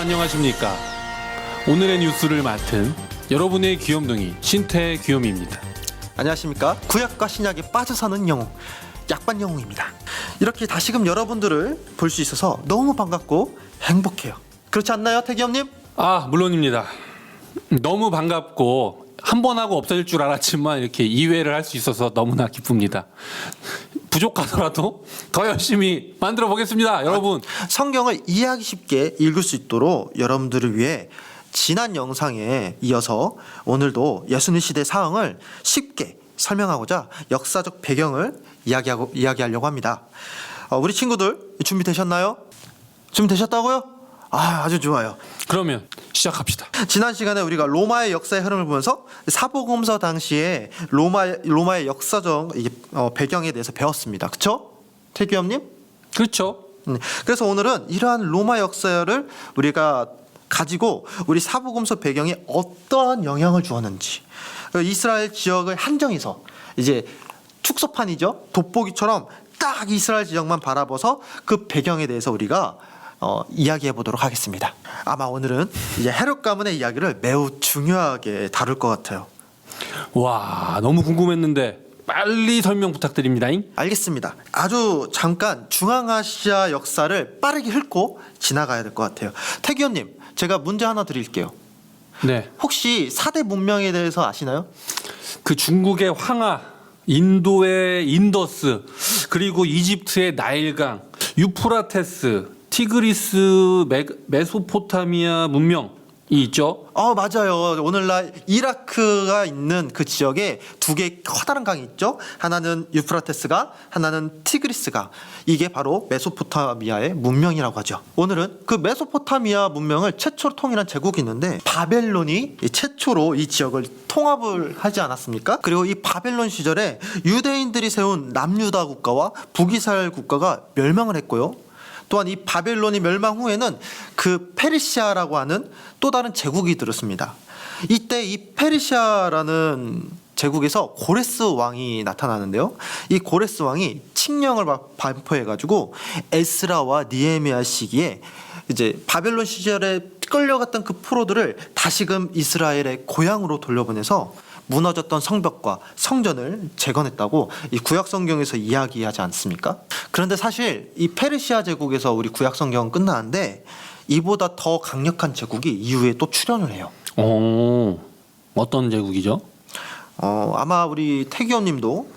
안녕하십니까. 오늘의 뉴스를 맡은 여러분의 귀염둥이 신태 귀염입니다. 안녕하십니까. 구약과 신약에 빠져 사는 영웅 약반 영웅입니다. 이렇게 다시금 여러분들을 볼 수 있어서 너무 반갑고 행복해요. 그렇지 않나요, 태기형님? 아, 물론입니다. 너무 반갑고 한 번 하고 없어질 줄 알았지만 이렇게 2회를 할 수 있어서 너무나 기쁩니다. 부족하더라도 더 열심히 만들어 보겠습니다, 여러분. 성경을 이해하기 쉽게 읽을 수 있도록 여러분들을 위해 지난 영상에 이어서 오늘도 예수님 시대 상황을 쉽게 설명하고자 역사적 배경을 이야기하려고 합니다. 우리 친구들 준비되셨나요? 준비되셨다고요? 아주 좋아요. 그러면 시작합시다. 지난 시간에 우리가 로마의 역사의 흐름을 보면서 사복음서 당시에 로마의 역사적 배경에 대해서 배웠습니다. 그렇죠? 태규형님? 그렇죠. 그래서 오늘은 이러한 로마 역사를 우리가 가지고 우리 사복음서 배경에 어떠한 영향을 주었는지, 이스라엘 지역을 한정해서 이제 축소판이죠, 돋보기처럼 딱 이스라엘 지역만 바라봐서 그 배경에 대해서 우리가 이야기해 보도록 하겠습니다. 아마 오늘은 이제 헤롯 가문의 이야기를 매우 중요하게 다룰 것 같아요. 와, 너무 궁금했는데 빨리 설명 부탁드립니다. 알겠습니다. 아주 잠깐 중앙아시아 역사를 빠르게 훑고 지나가야 될 것 같아요. 태기현님, 제가 문제 하나 드릴게요. 네. 혹시 4대 문명에 대해서 아시나요? 그 중국의 황하, 인도의 인더스, 그리고 이집트의 나일강, 유프라테스, 티그리스, 메소포타미아 문명이 있죠. 맞아요. 오늘날 이라크가 있는 그 지역에 두 개의 커다란 강이 있죠. 하나는 유프라테스가, 하나는 티그리스가. 이게 바로 메소포타미아의 문명이라고 하죠. 오늘은 그 메소포타미아 문명을 최초로 통일한 제국이 있는데 바벨론이 최초로 이 지역을 통합을 하지 않았습니까? 그리고 이 바벨론 시절에 유대인들이 세운 남유다 국가와 북이스라엘 국가가 멸망을 했고요. 또한 이 바벨론이 멸망 후에는 그 페르시아라고 하는 또 다른 제국이 들었습니다. 이때 이 페르시아라는 제국에서 고레스 왕이 나타나는데요. 이 고레스 왕이 칙령을 반포해가지고 에스라와 니에미야 시기에 이제 바벨론 시절에 끌려갔던 그 포로들을 다시금 이스라엘의 고향으로 돌려보내서 무너졌던 성벽과 성전을 재건했다고 이 구약 성경에서 이야기하지 않습니까? 그런데 사실 이 페르시아 제국에서 우리 구약 성경은 끝나는데 이보다 더 강력한 제국이 이후에 또 출현을 해요. 어떤 제국이죠? 아마 우리 태기현님도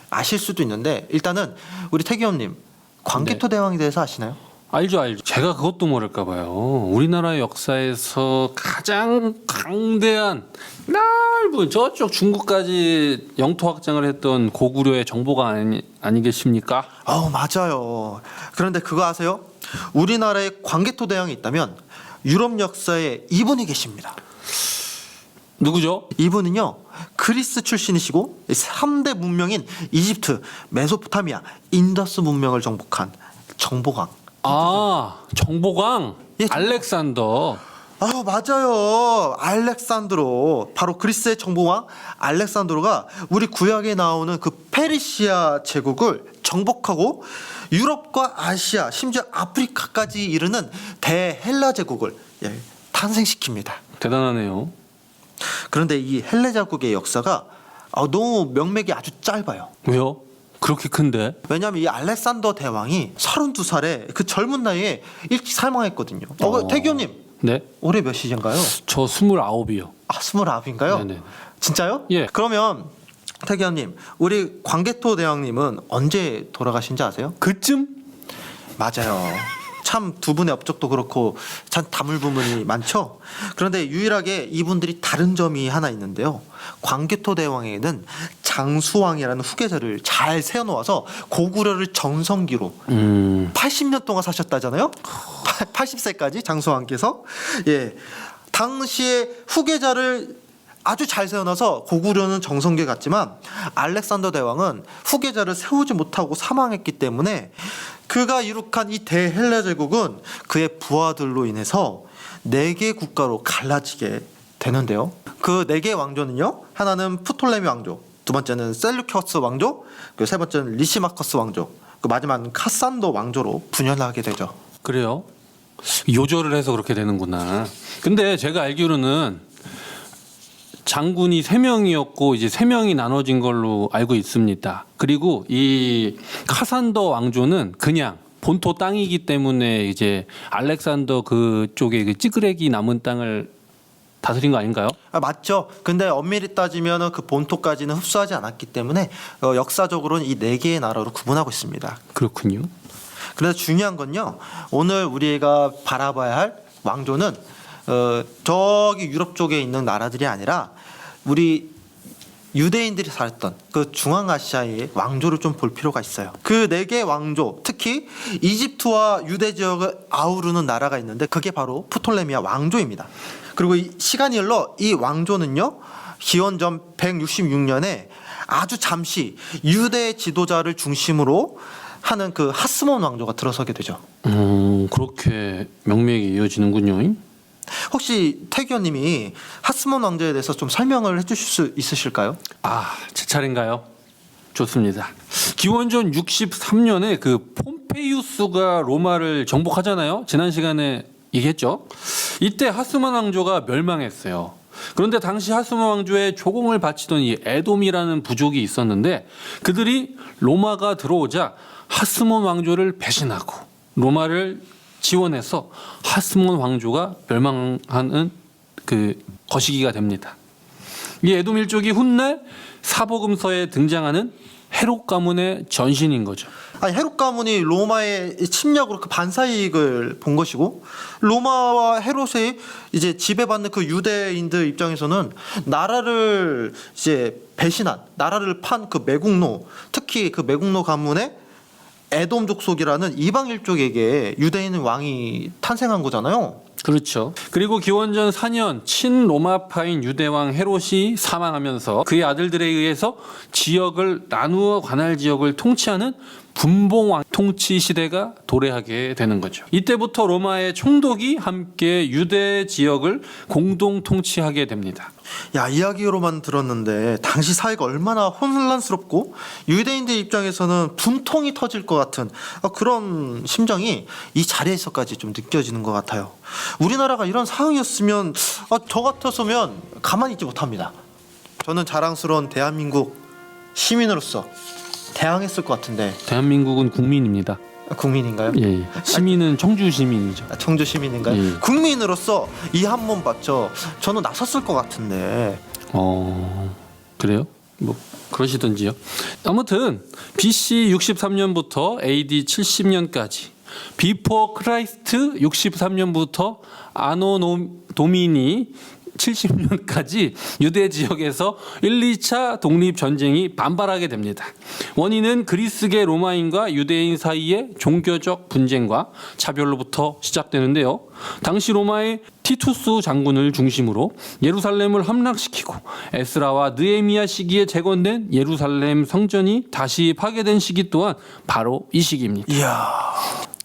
아실 수도 있는데, 일단은 우리 태기현님 광개토 대왕에 대해서 아시나요? 알죠. 제가 그것도 모를까 봐요. 우리나라 역사에서 가장 강대한 넓은 저쪽 중국까지 영토 확장을 했던 고구려의 정보가 아니겠습니까? 맞아요. 그런데 그거 아세요? 우리나라에 광개토 대왕이 있다면 유럽 역사에 이분이 계십니다. 누구죠? 이분은요, 그리스 출신이시고 3대 문명인 이집트, 메소포타미아, 인더스 문명을 정복한 정보강. 정보강. 예, 알렉산더. 맞아요. 알렉산드로. 바로 그리스의 정보왕 알렉산드로가 우리 구약에 나오는 그 페르시아 제국을 정복하고 유럽과 아시아, 심지어 아프리카까지 이르는 대헬라 제국을 탄생시킵니다. 대단하네요. 그런데 이 헬라 제국의 역사가 너무 명맥이 아주 짧아요. 왜요? 그렇게 큰데? 왜냐하면 이 알렉산더 대왕이 32살에 그 젊은 나이에 일찍 사망했거든요. 태규님, 네? 올해 몇 시즌가요? 저 29이요. 29인가요? 네네. 진짜요? 예. 그러면 태규님, 우리 광개토 대왕님은 언제 돌아가신지 아세요? 그쯤? 맞아요. 참 두 분의 업적도 그렇고 참 다물 부분이 많죠. 그런데 유일하게 이분들이 다른 점이 하나 있는데요. 광개토 대왕에는 장수왕이라는 후계자를 잘 세워놓아서 고구려를 전성기로 80년 동안 사셨다잖아요. 80세까지 장수왕께서 당시에 후계자를 아주 잘 세워놔서 고구려는 정성기에 갔지만 알렉산더 대왕은 후계자를 세우지 못하고 사망했기 때문에 그가 이룩한 이 대헬라 제국은 그의 부하들로 인해서 4개 국가로 갈라지게 되는데요. 그 4개의 왕조는요, 하나는 프톨레미 왕조, 두 번째는 셀루키어스 왕조, 그 세 번째는 리시마커스 왕조, 그 마지막은 카산도 왕조로 분열하게 되죠. 그래요? 요절을 해서 그렇게 되는구나. 근데 제가 알기로는 장군이 3명이었고 이제 3명이 나눠진 걸로 알고 있습니다. 그리고 이 카산더 왕조는 그냥 본토 땅이기 때문에 이제 알렉산더 그쪽에 그 찌그레기 남은 땅을 다스린 거 아닌가요? 맞죠. 근데 엄밀히 따지면 그 본토까지는 흡수하지 않았기 때문에 역사적으로는 이 4개의 나라로 구분하고 있습니다. 그렇군요. 그래서 중요한 건요. 오늘 우리가 바라봐야 할 왕조는 저기 유럽 쪽에 있는 나라들이 아니라 우리 유대인들이 살았던 그 중앙아시아의 왕조를 좀 볼 필요가 있어요. 그 4개의 왕조, 특히 이집트와 유대 지역을 아우르는 나라가 있는데 그게 바로 프톨레미아 왕조입니다. 그리고 이 시간이 흘러 이 왕조는요. 기원전 166년에 아주 잠시 유대 지도자를 중심으로 하는 그 하스몬 왕조가 들어서게 되죠. 그렇게 명맥이 이어지는군요. 혹시 태규현님이 하스몬 왕조에 대해서 좀 설명을 해주실 수 있으실까요? 제 차례인가요? 좋습니다. 기원전 63년에 그 폼페이우스가 로마를 정복하잖아요. 지난 시간에 얘기했죠. 이때 하스몬 왕조가 멸망했어요. 그런데 당시 하스몬 왕조에 조공을 바치던 이 에돔이라는 부족이 있었는데 그들이 로마가 들어오자 하스몬 왕조를 배신하고 로마를 지원해서 하스몬 왕조가 멸망하는 그 거시기가 됩니다. 이 에돔 일족이 훗날 사복음서에 등장하는 헤롯 가문의 전신인 거죠. 아니 헤롯 가문이 로마의 침략으로 그 반사이익을 본 것이고 로마와 헤롯의 이제 지배받는 그 유대인들 입장에서는 나라를 이제 배신한 나라를 판 그 매국노 특히 그 매국노 가문의 에돔 족속이라는 이방 일족에게 유대인 왕이 탄생한 거잖아요. 그렇죠. 그리고 기원전 4년 친로마파인 유대왕 헤롯이 사망하면서 그의 아들들에 의해서 지역을 나누어 관할 지역을 통치하는 분봉왕 통치 시대가 도래하게 되는 거죠. 이때부터 로마의 총독이 함께 유대 지역을 공동 통치하게 됩니다. 야, 이야기로만 들었는데 당시 사회가 얼마나 혼란스럽고 유대인들 입장에서는 분통이 터질 것 같은 그런 심정이 이 자리에서까지 좀 느껴지는 것 같아요. 우리나라가 이런 상황이었으면 저 같았으면 가만히 있지 못합니다. 저는 자랑스러운 대한민국 시민으로서 대항했을 것 같은데. 대한민국은 국민입니다. 국민인가요? 예. 시민은 청주 시민이죠. 청주 시민인가요? 예. 국민으로서 이 한 몸 바쳐 저는 나섰을 것 같은데. 그래요? 뭐 그러시던지요. 아무튼 BC 63년부터 AD 70년까지 비포 크라이스트 63년부터 아노 도미니 70년까지 유대 지역에서 1, 2차 독립전쟁이 반발하게 됩니다. 원인은 그리스계 로마인과 유대인 사이의 종교적 분쟁과 차별로부터 시작되는데요. 당시 로마의 티투스 장군을 중심으로 예루살렘을 함락시키고 에스라와 느헤미야 시기에 재건된 예루살렘 성전이 다시 파괴된 시기 또한 바로 이 시기입니다. 이야.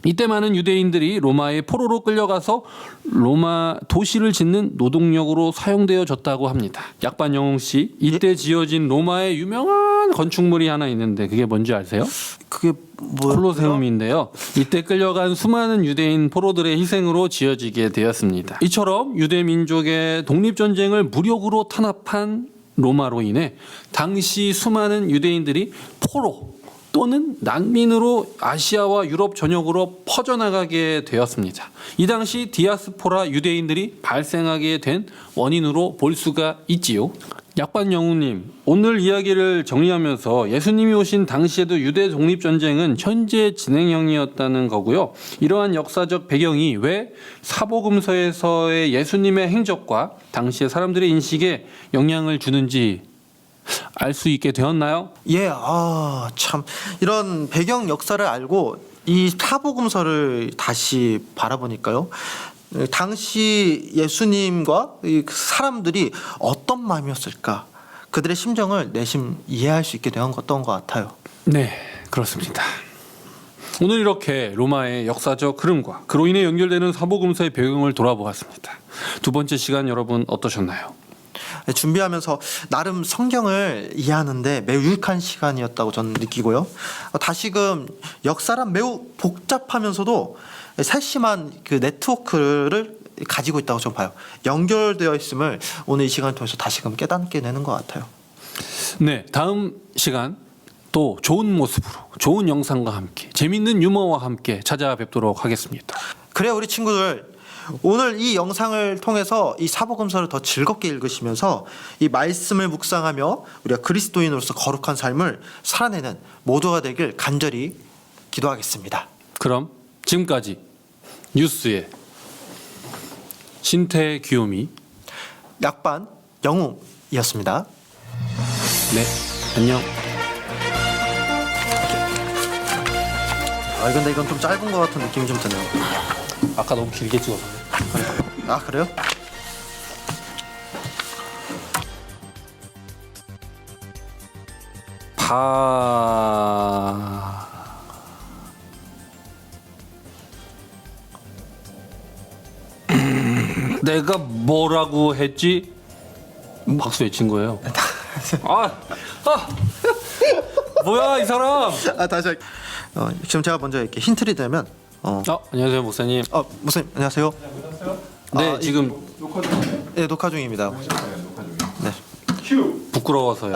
이때 많은 유대인들이 로마의 포로로 끌려가서 로마 도시를 짓는 노동력으로 사용되어졌다고 합니다. 약반 영웅 씨, 이때 지어진 로마의 유명한 건축물이 하나 있는데 그게 뭔지 아세요? 그게 뭐 콜로세움인데요. 이때 끌려간 수많은 유대인 포로들의 희생으로 지어지게 되었습니다. 이처럼 유대 민족의 독립전쟁을 무력으로 탄압한 로마로 인해 당시 수많은 유대인들이 포로 또는 난민으로 아시아와 유럽 전역으로 퍼져나가게 되었습니다. 이 당시 디아스포라 유대인들이 발생하게 된 원인으로 볼 수가 있지요. 약반 영웅님, 오늘 이야기를 정리하면서 예수님이 오신 당시에도 유대 독립전쟁은 현재 진행형이었다는 거고요. 이러한 역사적 배경이 왜 사복음서에서의 예수님의 행적과 당시의 사람들의 인식에 영향을 주는지 알 수 있게 되었나요? 예, 참 이런 배경 역사를 알고 이 사복음서를 다시 바라보니까요. 당시 예수님과 이 사람들이 어떤 마음이었을까? 그들의 심정을 내심 이해할 수 있게 되었던 것 같아요. 네, 그렇습니다. 오늘 이렇게 로마의 역사적 흐름과 그로 인해 연결되는 사복음서의 배경을 돌아보았습니다. 두 번째 시간 여러분 어떠셨나요? 준비하면서 나름 성경을 이해하는데 매우 유익한 시간이었다고 저는 느끼고요. 다시금 역사란 매우 복잡하면서도 세심한 그 네트워크를 가지고 있다고 저는 봐요. 연결되어 있음을 오늘 이 시간을 통해서 다시금 깨닫게 되는 것 같아요. 네, 다음 시간 또 좋은 모습으로 좋은 영상과 함께 재밌는 유머와 함께 찾아뵙도록 하겠습니다. 그래요, 우리 친구들. 오늘 이 영상을 통해서 이 사복음서를 더 즐겁게 읽으시면서 이 말씀을 묵상하며 우리가 그리스도인으로서 거룩한 삶을 살아내는 모두가 되길 간절히 기도하겠습니다. 그럼 지금까지 뉴스의 신태 귀요미 약반 영웅이었습니다. 네, 안녕. 아 근데 이건 좀 짧은 것 같은 느낌이 좀 드네요. 아까 너무 길게 찍었어. 아 그래요? 내가 뭐라고 했지? 박수 외친 거예요. 뭐야 이 사람? 아 다시 지금 제가 먼저 이렇게 힌트를 드리면 안녕하세요 목사님. 목사님 안녕하세요. 네 지금 네 녹화 중입니다. 네. 부끄러워서요.